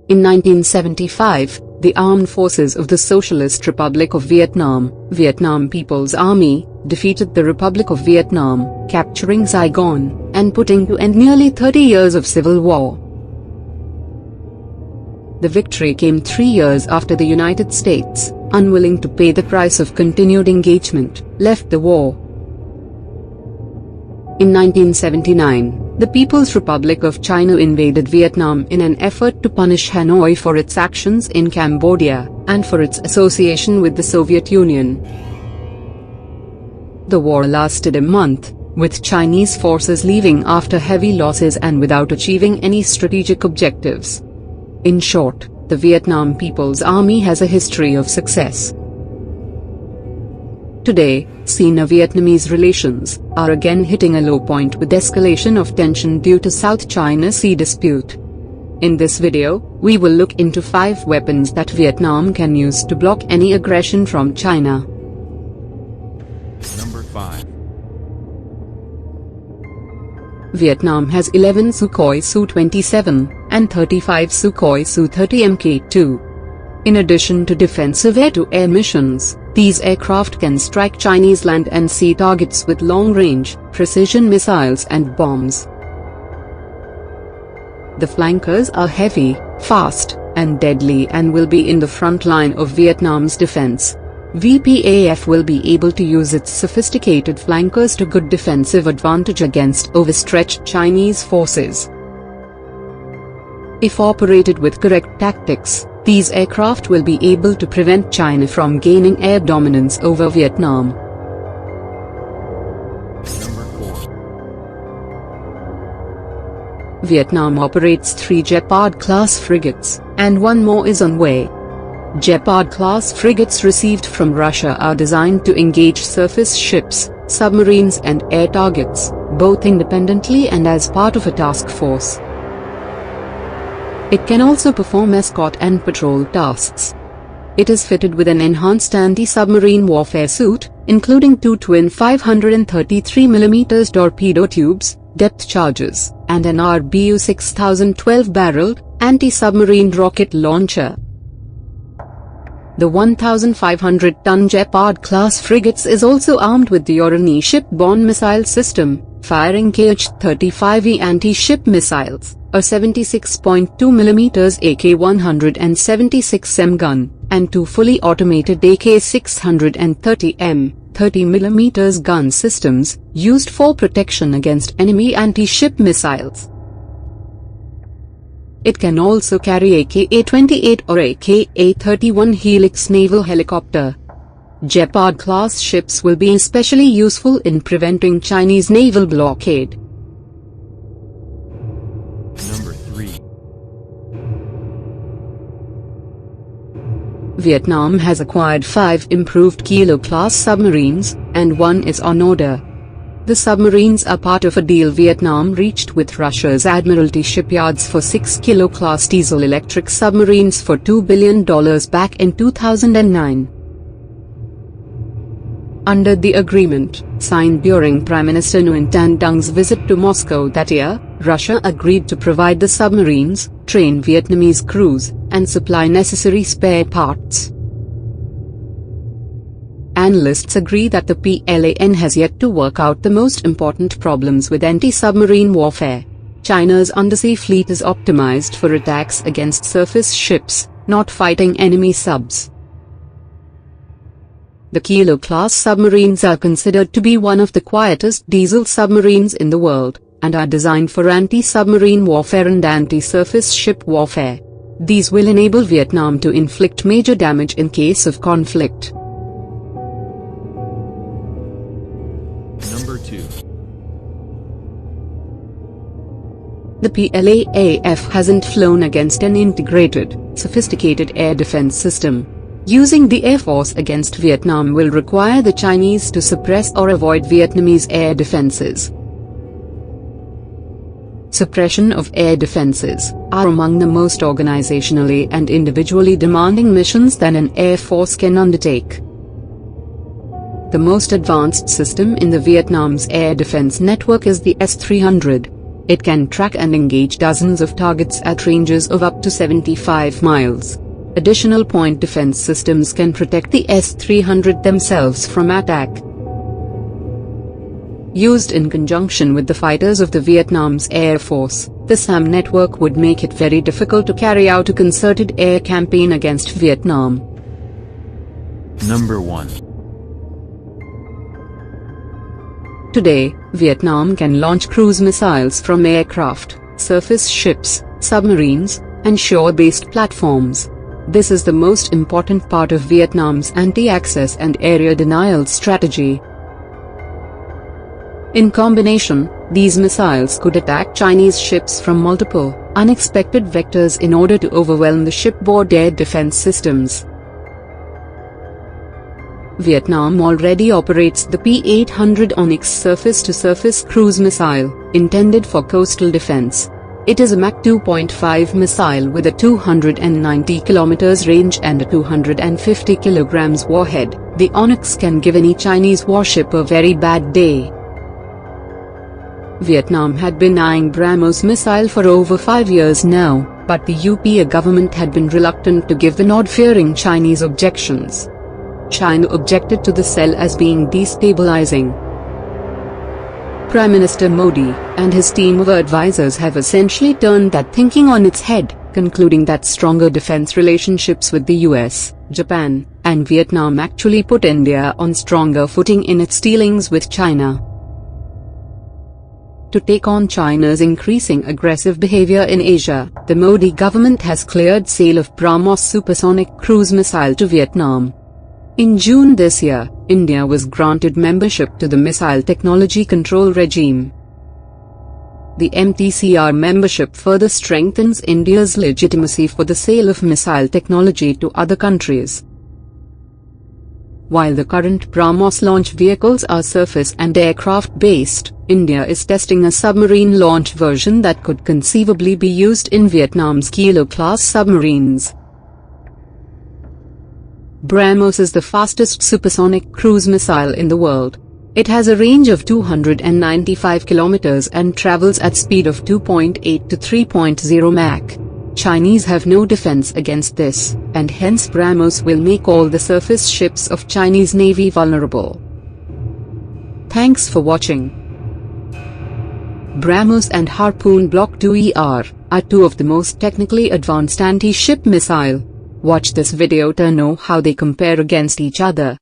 In 1975, the Armed Forces of the Socialist Republic of Vietnam, Vietnam People's Army, defeated the Republic of Vietnam, capturing Saigon, and putting to end nearly 30 years of civil war. The victory came 3 years after the United States, unwilling to pay the price of continued engagement, left the war. In 1979, the People's Republic of China invaded Vietnam in an effort to punish Hanoi for its actions in Cambodia, and for its association with the Soviet Union. The war lasted a month, with Chinese forces leaving after heavy losses and without achieving any strategic objectives. In short, the Vietnam People's Army has a history of success. Today, Sino-Vietnamese relations are again hitting a low point with escalation of tension due to South China Sea dispute. In this video, we will look into 5 weapons that Vietnam can use to block any aggression from China. Number 5. Vietnam has 11 Sukhoi Su-27 and 35 Sukhoi Su-30 Mk2. In addition to defensive air-to-air missions, these aircraft can strike Chinese land and sea targets with long-range, precision missiles and bombs. The flankers are heavy, fast, and deadly and will be in the front line of Vietnam's defense. VPAF will be able to use its sophisticated flankers to good defensive advantage against overstretched Chinese forces. If operated with correct tactics, these aircraft will be able to prevent China from gaining air dominance over Vietnam. Number 4. Vietnam operates 3 Gepard-class frigates, and 1 more is on way. Gepard-class frigates received from Russia are designed to engage surface ships, submarines and air targets, both independently and as part of a task force. It can also perform escort and patrol tasks. It is fitted with an enhanced anti-submarine warfare suit, including 2 twin 533mm torpedo tubes, depth charges, and an RBU 6012 barreled, anti-submarine rocket launcher. The 1,500-ton Gepard-class frigates is also armed with the Orani ship-borne missile system, firing KH-35E anti-ship missiles, a 76.2mm AK-176M gun, and 2 fully automated AK-630M, 30mm gun systems, used for protection against enemy anti-ship missiles. It can also carry AK-28 or AK-31 Helix naval helicopter. Gepard-class ships will be especially useful in preventing Chinese naval blockade. Number 3. Vietnam has acquired 5 improved Kilo-class submarines, and 1 is on order. The submarines are part of a deal Vietnam reached with Russia's Admiralty shipyards for 6 Kilo-class diesel-electric submarines for $2 billion back in 2009. Under the agreement, signed during Prime Minister Nguyen Tan Dung's visit to Moscow that year, Russia agreed to provide the submarines, train Vietnamese crews, and supply necessary spare parts. Analysts agree that the PLAN has yet to work out the most important problems with anti-submarine warfare. China's undersea fleet is optimized for attacks against surface ships, not fighting enemy subs. The Kilo-class submarines are considered to be one of the quietest diesel submarines in the world, and are designed for anti-submarine warfare and anti-surface ship warfare. These will enable Vietnam to inflict major damage in case of conflict. Number 2. The PLAAF hasn't flown against an integrated, sophisticated air defense system. Using the Air Force against Vietnam will require the Chinese to suppress or avoid Vietnamese air defenses. Suppression of air defenses are among the most organizationally and individually demanding missions that an Air Force can undertake. The most advanced system in the Vietnam's air defense network is the S-300. It can track and engage dozens of targets at ranges of up to 75 miles. Additional point defense systems can protect the S-300 themselves from attack. Used in conjunction with the fighters of the Vietnam's Air Force, the SAM network would make it very difficult to carry out a concerted air campaign against Vietnam. Number 1. Today, Vietnam can launch cruise missiles from aircraft, surface ships, submarines, and shore-based platforms. This is the most important part of Vietnam's anti-access and area denial strategy. In combination, these missiles could attack Chinese ships from multiple, unexpected vectors in order to overwhelm the shipboard air defense systems. Vietnam already operates the P-800 Onyx surface-to-surface cruise missile, intended for coastal defense. It is a Mach 2.5 missile with a 290 km range and a 250 kg warhead. The Onyx can give any Chinese warship a very bad day. Vietnam had been eyeing BrahMos missile for over 5 years now, but the UPA government had been reluctant to give the nod, fearing Chinese objections. China objected to the cell as being destabilizing. Prime Minister Modi and his team of advisors have essentially turned that thinking on its head, concluding that stronger defense relationships with the US, Japan, and Vietnam actually put India on stronger footing in its dealings with China. To take on China's increasing aggressive behavior in Asia, the Modi government has cleared sale of BrahMos supersonic cruise missile to Vietnam. In June this year, India was granted membership to the Missile Technology Control Regime. The MTCR membership further strengthens India's legitimacy for the sale of missile technology to other countries. While the current BrahMos launch vehicles are surface and aircraft based, India is testing a submarine launch version that could conceivably be used in Vietnam's Kilo-class submarines. BrahMos is the fastest supersonic cruise missile in the world. It has a range of 295 km and travels at speed of 2.8 to 3.0 Mach. Chinese have no defense against this, and hence BrahMos will make all the surface ships of Chinese Navy vulnerable. Thanks for watching. BrahMos and Harpoon Block 2ER are two of the most technically advanced anti-ship missile. Watch this video to know how they compare against each other.